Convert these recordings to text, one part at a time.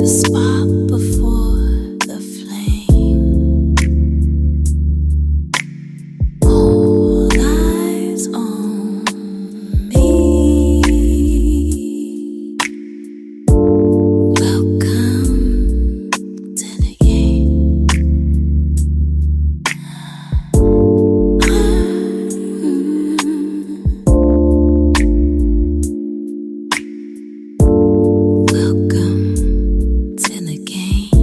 spot before the flame. All eyes on me. Welcome to the game. Welcome to the game.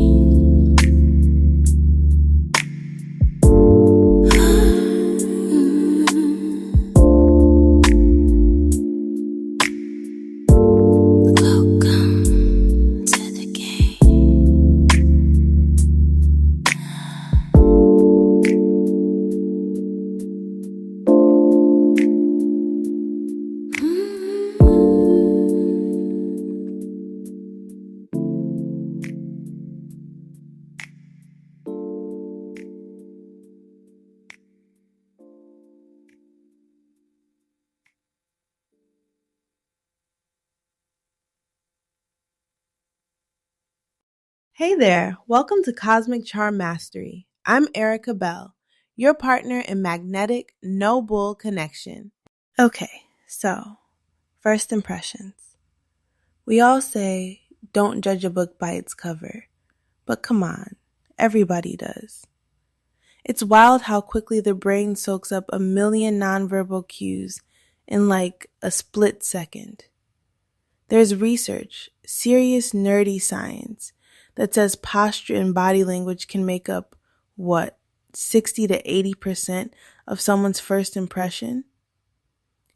Welcome to the Hey there, welcome to Cosmic Charm Mastery. I'm Erica Bell, your partner in magnetic, no bull connection. Okay, so, first impressions. We all say, don't judge a book by its cover, but come on, everybody does. It's wild how quickly the brain soaks up a million nonverbal cues in like a split second. There's research, serious nerdy science, that says posture and body language can make up, 60 to 80% of someone's first impression?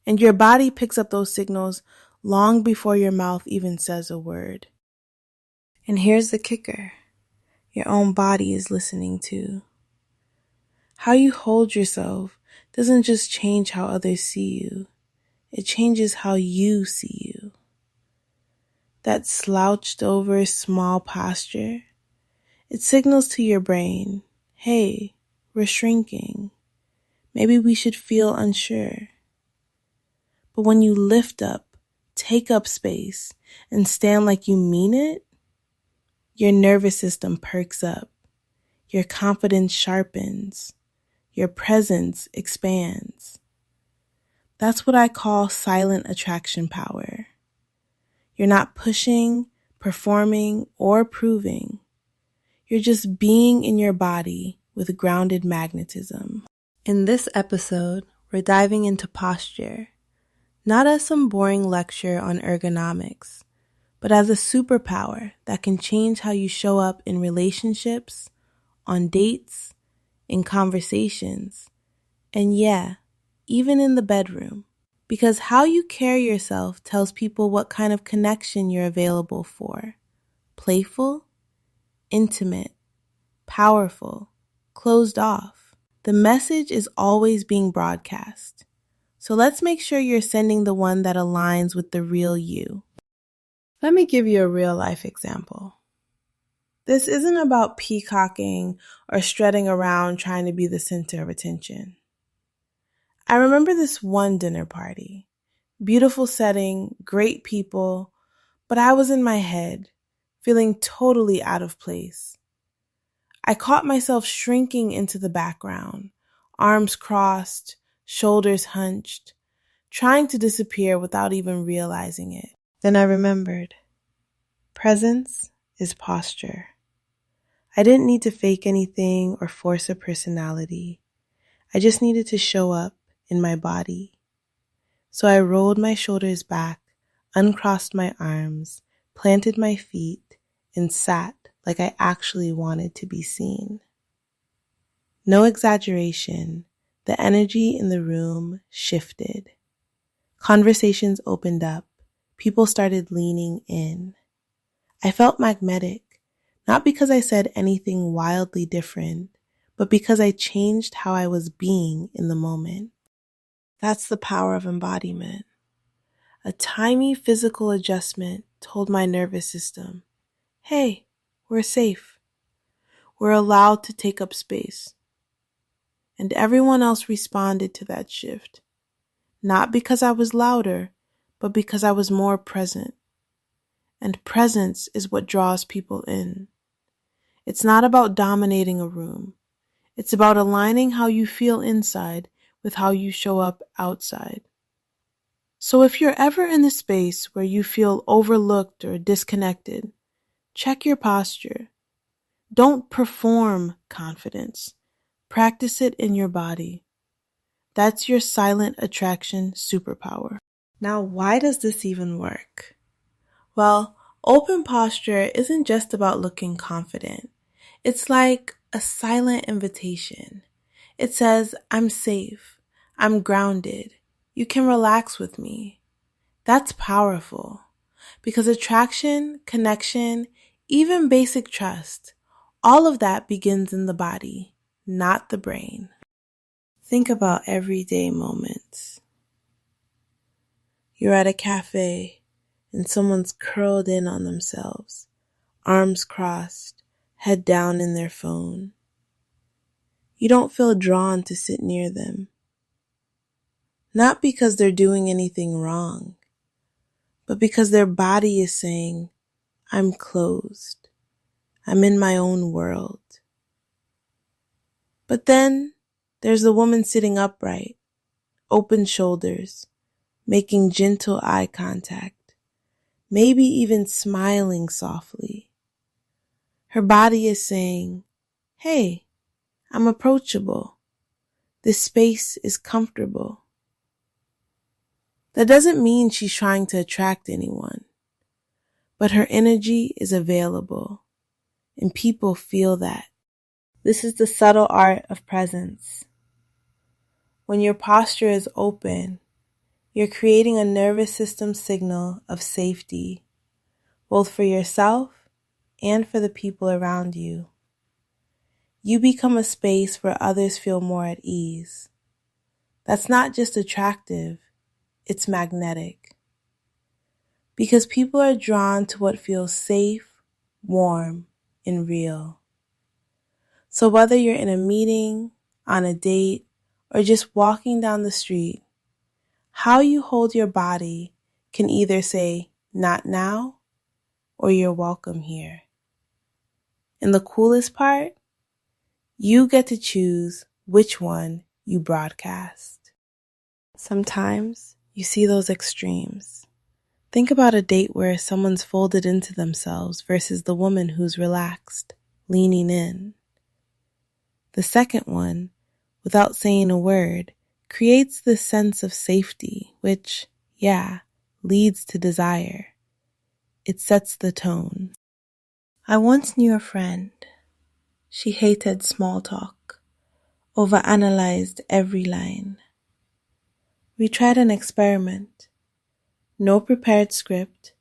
And your body picks up those signals long before your mouth even says a word. And here's the kicker. Your own body is listening too. How you hold yourself doesn't just change how others see you. It changes how you see you. That slouched over small posture, it signals to your brain, hey, we're shrinking. Maybe we should feel unsure. But when you lift up, take up space, and stand like you mean it, your nervous system perks up, your confidence sharpens, your presence expands. That's what I call silent attraction power. You're not pushing, performing, or proving. You're just being in your body with grounded magnetism. In this episode, we're diving into posture, not as some boring lecture on ergonomics, but as a superpower that can change how you show up in relationships, on dates, in conversations, and yeah, even in the bedroom. Because how you carry yourself tells people what kind of connection you're available for. Playful, intimate, powerful, closed off. The message is always being broadcast. So let's make sure you're sending the one that aligns with the real you. Let me give you a real life example. This isn't about peacocking or strutting around trying to be the center of attention. I remember this one dinner party. Beautiful setting, great people, but I was in my head, feeling totally out of place. I caught myself shrinking into the background, arms crossed, shoulders hunched, trying to disappear without even realizing it. Then I remembered. Presence is posture. I didn't need to fake anything or force a personality. I just needed to show up in my body. So I rolled my shoulders back, uncrossed my arms, planted my feet, and sat like I actually wanted to be seen. No exaggeration, the energy in the room shifted. Conversations opened up. People started leaning in. I felt magnetic, not because I said anything wildly different, but because I changed how I was being in the moment. That's the power of embodiment. A tiny physical adjustment told my nervous system, hey, we're safe. We're allowed to take up space. And everyone else responded to that shift. Not because I was louder, but because I was more present. and presence is what draws people in. It's not about dominating a room. It's about aligning how you feel inside with how you show up outside. So if you're ever in the space where you feel overlooked or disconnected, check your posture. Don't perform confidence. Practice it in your body. That's your silent attraction superpower. Now, why does this even work? Well, open posture isn't just about looking confident. It's like a silent invitation. It says, I'm safe. I'm grounded. You can relax with me. That's powerful because attraction, connection, even basic trust, all of that begins in the body, not the brain. Think about everyday moments. You're at a cafe and someone's curled in on themselves, arms crossed, head down in their phone. You don't feel drawn to sit near them. Not because they're doing anything wrong, but because their body is saying, I'm closed. I'm in my own world. But then there's the woman sitting upright, open shoulders, making gentle eye contact, maybe even smiling softly. Her body is saying, hey, I'm approachable. This space is comfortable. That doesn't mean she's trying to attract anyone, but her energy is available, and people feel that. This is the subtle art of presence. When your posture is open, you're creating a nervous system signal of safety, both for yourself and for the people around you. You become a space where others feel more at ease. That's not just attractive, it's magnetic. Because people are drawn to what feels safe, warm, and real. So whether you're in a meeting, on a date, or just walking down the street, how you hold your body can either say, not now, or you're welcome here. And the coolest part, you get to choose which one you broadcast. Sometimes you see those extremes. Think about a date where someone's folded into themselves versus the woman who's relaxed, leaning in. The second one, without saying a word, creates this sense of safety, which, leads to desire. It sets the tone. I once knew a friend. She hated small talk, overanalyzed every line. We tried an experiment. No prepared script,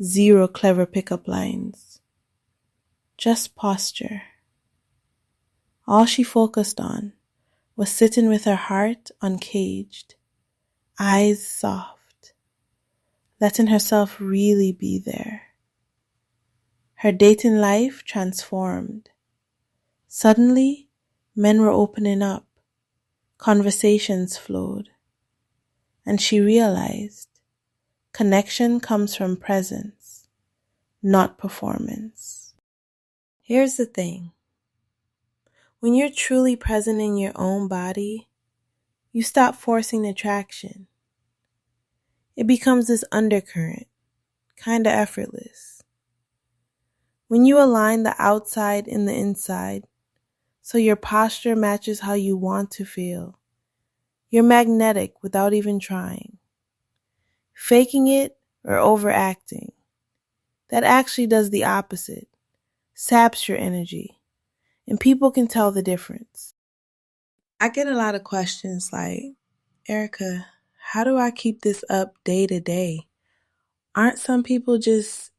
zero clever pickup lines. Just posture. All she focused on was sitting with her heart uncaged, eyes soft, letting herself really be there. Her dating life transformed. Suddenly, men were opening up, conversations flowed, and she realized connection comes from presence, not performance. Here's the thing. When you're truly present in your own body, you stop forcing attraction. It becomes this undercurrent, kinda effortless. When you align the outside and the inside, so your posture matches how you want to feel, you're magnetic without even trying. Faking it or overacting, that actually does the opposite, saps your energy, and people can tell the difference. I get a lot of questions like, Erica, how do I keep this up day to day? Aren't some people just,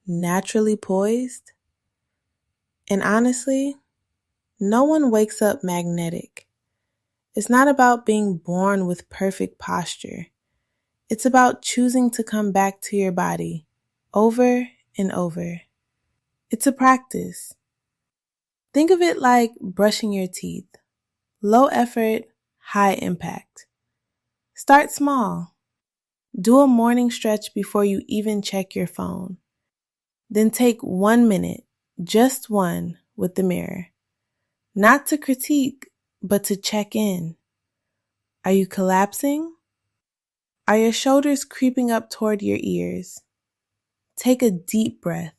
naturally poised? And honestly, no one wakes up magnetic. It's not about being born with perfect posture. It's about choosing to come back to your body over and over. It's a practice. Think of it like brushing your teeth. Low effort, high impact. Start small. Do a morning stretch before you even check your phone. Then take 1 minute, just one, with the mirror. Not to critique, but to check in. Are you collapsing? Are your shoulders creeping up toward your ears? Take a deep breath.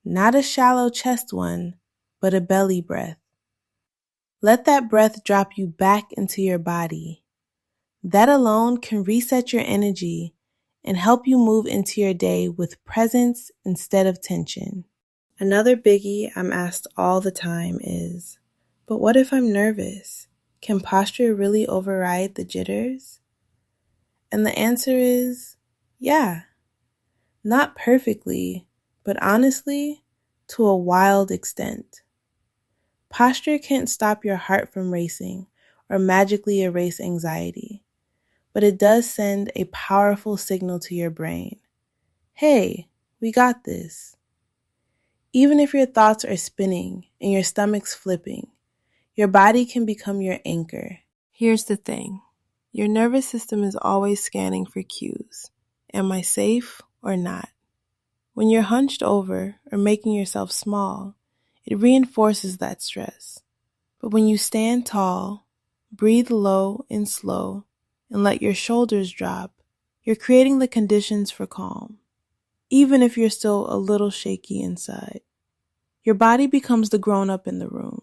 Not a shallow chest one, but a belly breath. Let that breath drop you back into your body. That alone can reset your energy and help you move into your day with presence instead of tension. Another biggie I'm asked all the time is, but what if I'm nervous? Can posture really override the jitters? And the answer is, yeah. Not perfectly, but honestly, to a wild extent. Posture can't stop your heart from racing or magically erase anxiety, but it does send a powerful signal to your brain. Hey, we got this. Even if your thoughts are spinning and your stomach's flipping, your body can become your anchor. Here's the thing. Your nervous system is always scanning for cues. Am I safe or not? When you're hunched over or making yourself small, it reinforces that stress. But when you stand tall, breathe low and slow, and let your shoulders drop, you're creating the conditions for calm, even if you're still a little shaky inside. Your body becomes the grown-up in the room,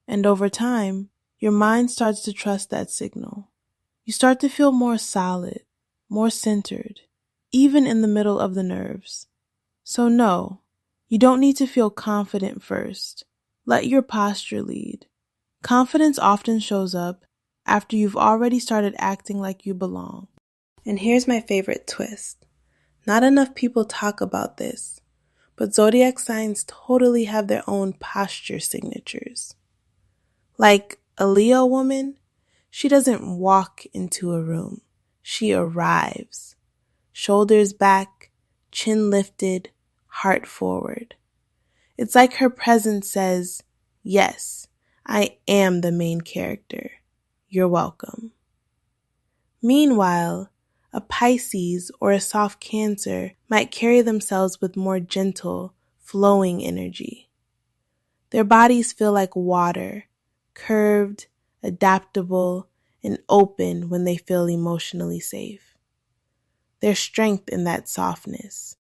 and over time, your mind starts to trust that signal. You start to feel more solid, more centered, even in the middle of the nerves. So no, you don't need to feel confident first. Let your posture lead. Confidence often shows up after you've already started acting like you belong. And here's my favorite twist. Not enough people talk about this, but zodiac signs totally have their own posture signatures. Like a Leo woman, she doesn't walk into a room. She arrives. Shoulders back, chin lifted, heart forward. It's like her presence says, yes, I am the main character. You're welcome. Meanwhile, a Pisces or a soft Cancer might carry themselves with more gentle, flowing energy. Their bodies feel like water, curved, adaptable, and open when they feel emotionally safe. There's strength in that softness.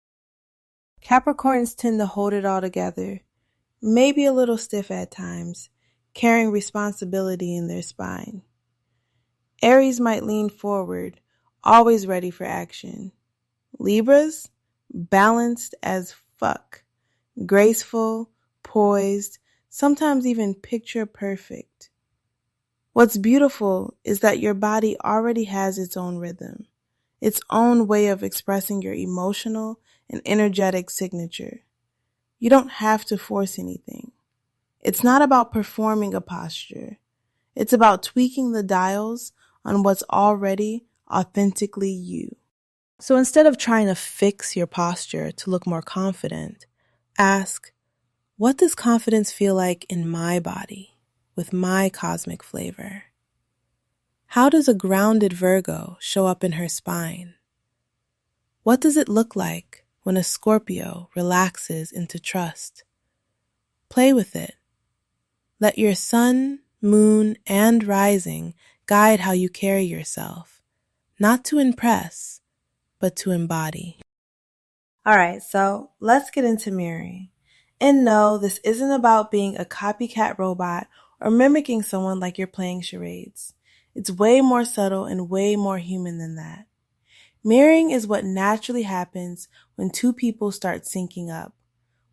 Capricorns tend to hold it all together, maybe a little stiff at times, carrying responsibility in their spine. Aries might lean forward, always ready for action. Libras, balanced as fuck, graceful, poised, sometimes even picture perfect. What's beautiful is that your body already has its own rhythm, its own way of expressing your emotional and energetic signature. You don't have to force anything. It's not about performing a posture. It's about tweaking the dials on what's already authentically you. So instead of trying to fix your posture to look more confident, ask, what does confidence feel like in my body, with my cosmic flavor? How does a grounded Virgo show up in her spine? What does it look like when a Scorpio relaxes into trust? Play with it. Let your sun, moon, and rising guide how you carry yourself, not to impress, but to embody. All right, so let's get into mirroring. And no, this isn't about being a copycat robot or mimicking someone like you're playing charades. It's way more subtle and way more human than that. Mirroring is what naturally happens when two people start syncing up,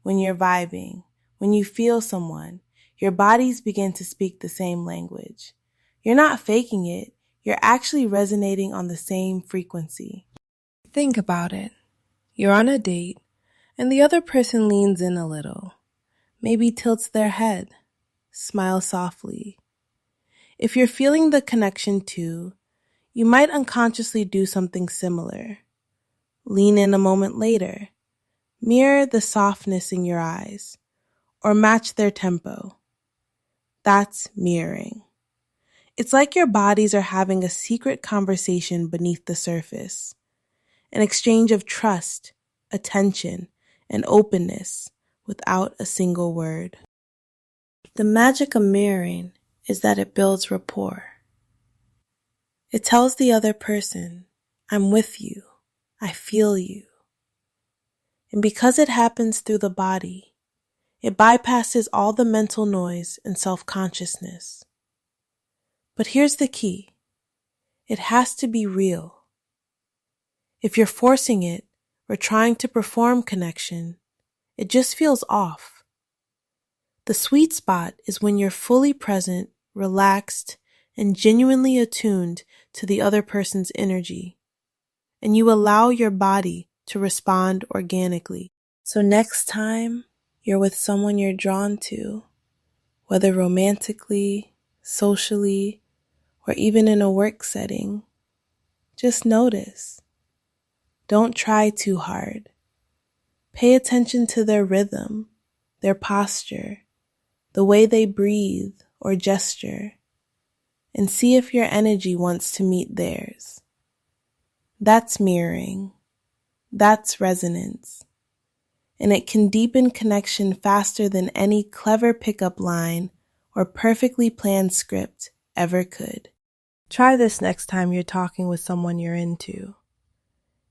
when you're vibing, when you feel someone. Your bodies begin to speak the same language. You're not faking it. You're actually resonating on the same frequency. Think about it. You're on a date, and the other person leans in a little, maybe tilts their head, smiles softly. If you're feeling the connection too, you might unconsciously do something similar. Lean in a moment later. Mirror the softness in your eyes, or match their tempo. That's mirroring. It's like your bodies are having a secret conversation beneath the surface. an exchange of trust, attention, and openness without a single word. The magic of mirroring is that it builds rapport. It tells the other person, I'm with you, I feel you. And because it happens through the body, it bypasses all the mental noise and self-consciousness. But here's the key. It has to be real. If you're forcing it or trying to perform connection, it just feels off. The sweet spot is when you're fully present, relaxed, and genuinely attuned to the other person's energy, and you allow your body to respond organically. So next time you're with someone you're drawn to, whether romantically, socially, or even in a work setting, just notice. Don't try too hard. Pay attention to their rhythm, their posture, the way they breathe or gesture, and see if your energy wants to meet theirs. That's mirroring. That's resonance. And it can deepen connection faster than any clever pickup line or perfectly planned script ever could. Try this next time you're talking with someone you're into.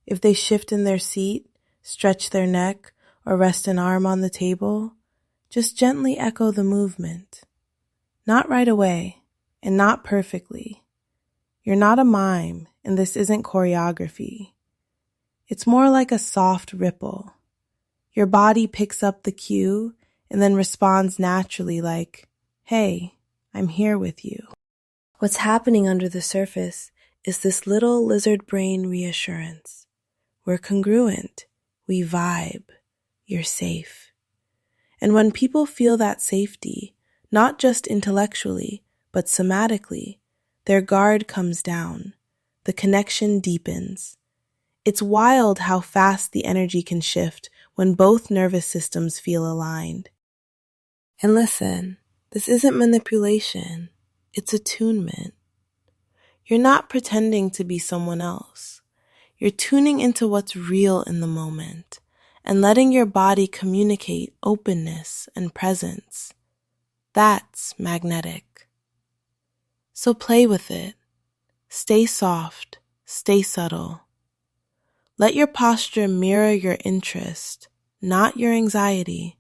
If they shift in their seat, stretch their neck, or rest an arm on the table, just gently echo the movement. Not right away, and not perfectly. You're not a mime, and this isn't choreography. It's more like a soft ripple. Your body picks up the cue and then responds naturally like, hey, I'm here with you. What's happening under the surface is this little lizard brain reassurance. We're congruent. We vibe. You're safe. And when people feel that safety, not just intellectually, but somatically, their guard comes down. The connection deepens. It's wild how fast the energy can shift when both nervous systems feel aligned. And listen, this isn't manipulation. It's attunement. You're not pretending to be someone else. You're tuning into what's real in the moment and letting your body communicate openness and presence. That's magnetic. So play with it. Stay soft. Stay subtle. Let your posture mirror your interest, not your anxiety,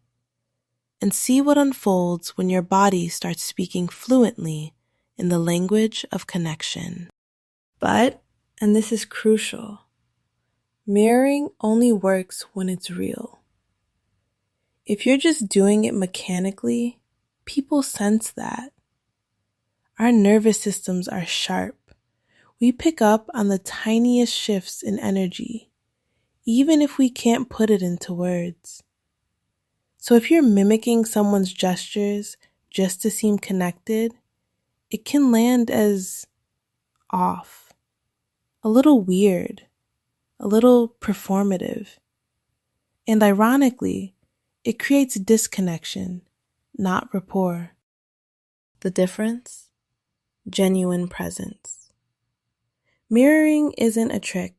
and see what unfolds when your body starts speaking fluently in the language of connection. But, and this is crucial, mirroring only works when it's real. If you're just doing it mechanically, people sense that. Our nervous systems are sharp. We pick up on the tiniest shifts in energy, even if we can't put it into words. So if you're mimicking someone's gestures just to seem connected, it can land as off, a little weird, a little performative. And ironically, it creates disconnection, not rapport. The difference? Genuine presence. Mirroring isn't a trick.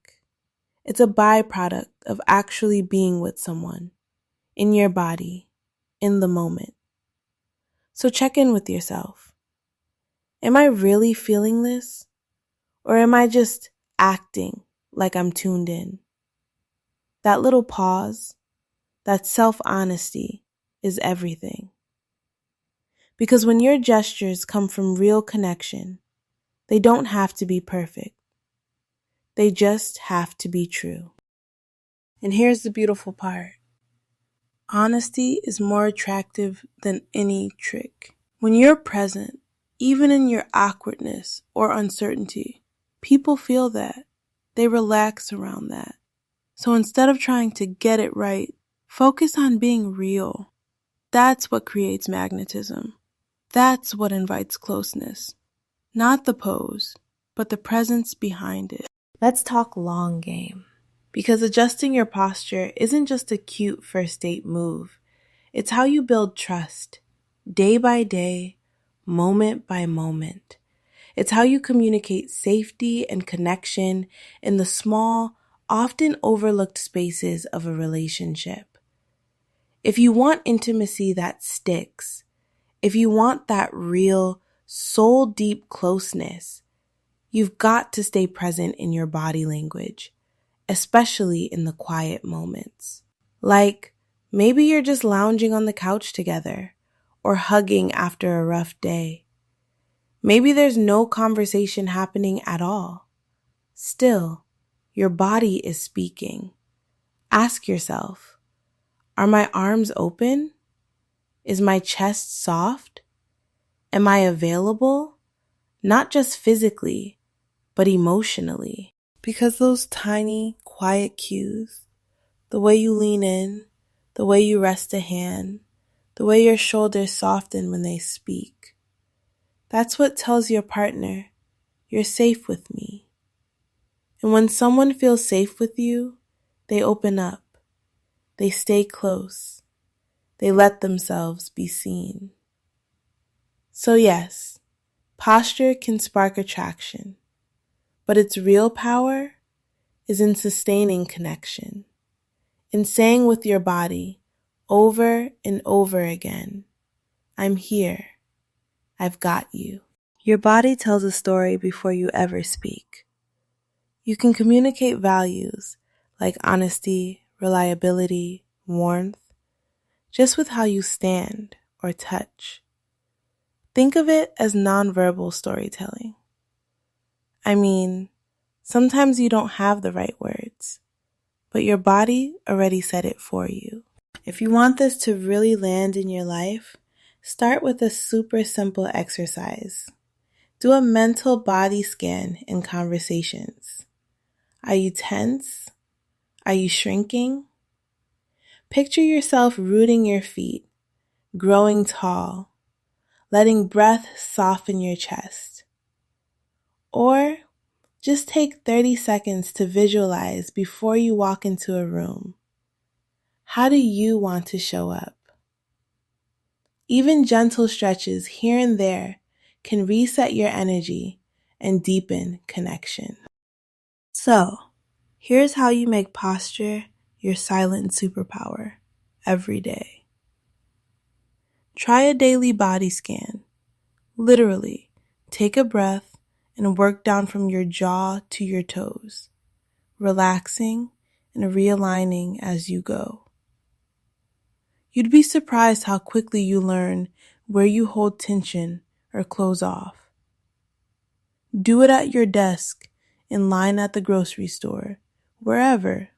It's a byproduct of actually being with someone, in your body, in the moment. So check in with yourself. Am I really feeling this? Or am I just acting like I'm tuned in? That little pause, that self-honesty is everything. Because when your gestures come from real connection, they don't have to be perfect. They just have to be true. And here's the beautiful part. Honesty is more attractive than any trick. When you're present, even in your awkwardness or uncertainty, people feel that. They relax around that. So instead of trying to get it right, focus on being real. That's what creates magnetism. That's what invites closeness. Not the pose, but the presence behind it. Let's talk long game. Because adjusting your posture isn't just a cute first date move. It's how you build trust, day by day, moment by moment. It's how you communicate safety and connection in the small, often overlooked spaces of a relationship. If you want intimacy that sticks, if you want that real, soul-deep closeness, you've got to stay present in your body language, especially in the quiet moments. Like, maybe you're just lounging on the couch together or hugging after a rough day. Maybe there's no conversation happening at all. Still, your body is speaking. Ask yourself, are my arms open? Is my chest soft? Am I available? Not just physically, but emotionally. Because those tiny, quiet cues, the way you lean in, the way you rest a hand, the way your shoulders soften when they speak, that's what tells your partner, you're safe with me. And when someone feels safe with you, they open up, they stay close, they let themselves be seen. So yes, posture can spark attraction, but its real power is in sustaining connection, in saying with your body over and over again, I'm here, I've got you. Your body tells a story before you ever speak. You can communicate values like honesty, reliability, warmth, just with how you stand or touch. Think of it as nonverbal storytelling. I mean, sometimes you don't have the right words, but your body already said it for you. If you want this to really land in your life, start with a super simple exercise. Do a mental body scan in conversations. Are you tense? Are you shrinking? Picture yourself rooting your feet, growing tall, letting breath soften your chest. Or just take 30 seconds to visualize before you walk into a room. How do you want to show up? Even gentle stretches here and there can reset your energy and deepen connection. So, here's how you make posture your silent superpower every day. Try a daily body scan. Literally, take a breath and work down from your jaw to your toes, relaxing and realigning as you go. You'd be surprised how quickly you learn where you hold tension or close off. Do it at your desk, in line at the grocery store, wherever.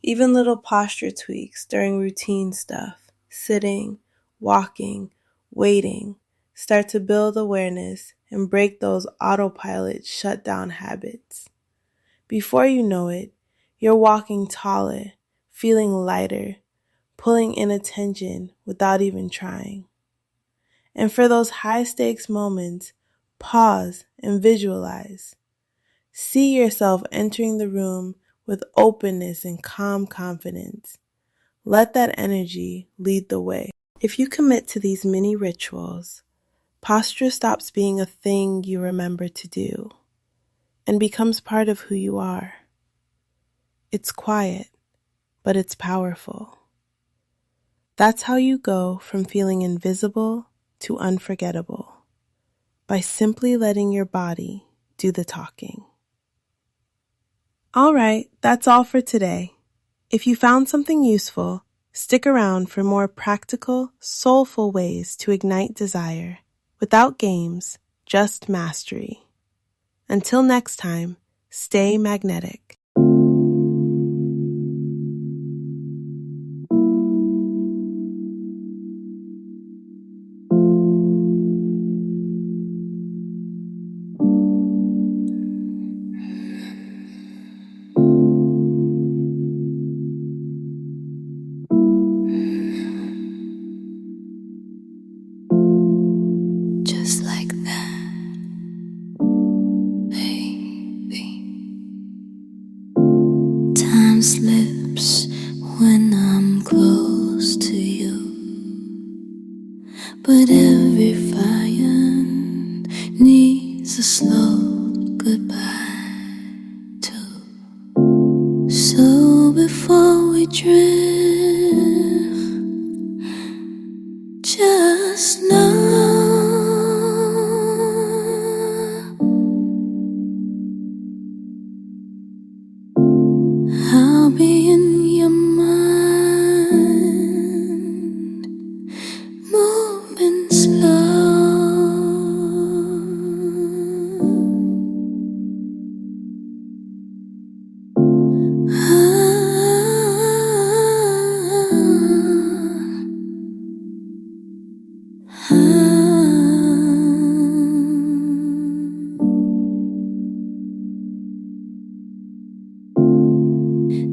Even little posture tweaks during routine stuff, sitting, walking, waiting, start to build awareness and break those autopilot shutdown habits. Before you know it, you're walking taller, feeling lighter, pulling in attention without even trying. And for those high stakes moments, pause and visualize. See yourself entering the room with openness and calm confidence. Let that energy lead the way. If you commit to these mini rituals, posture stops being a thing you remember to do and becomes part of who you are. It's quiet, but it's powerful. That's how you go from feeling invisible to unforgettable, by simply letting your body do the talking. All right, that's all for today. If you found something useful, stick around for more practical, soulful ways to ignite desire without games, just mastery. Until next time, stay magnetic. Just like that, baby. Time slips when I'm close to you, but every fire needs a slow goodbye too. Just know I'll be in your mind, moving slow.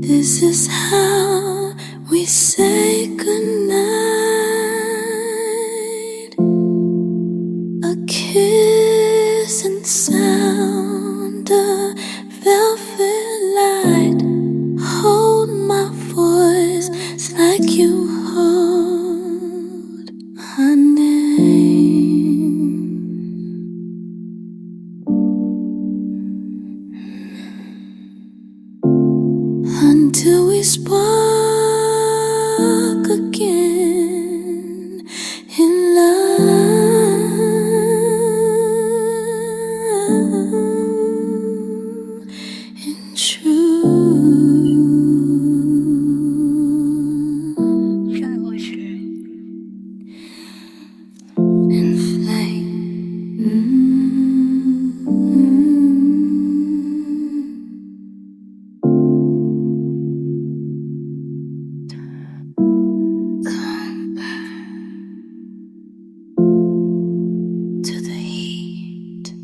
This is how we say goodnight. A kiss and sound, a velvet light. Hold my voice like you hold her name. Until we spark again in love, in truth, in flame. To the heat.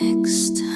Next time.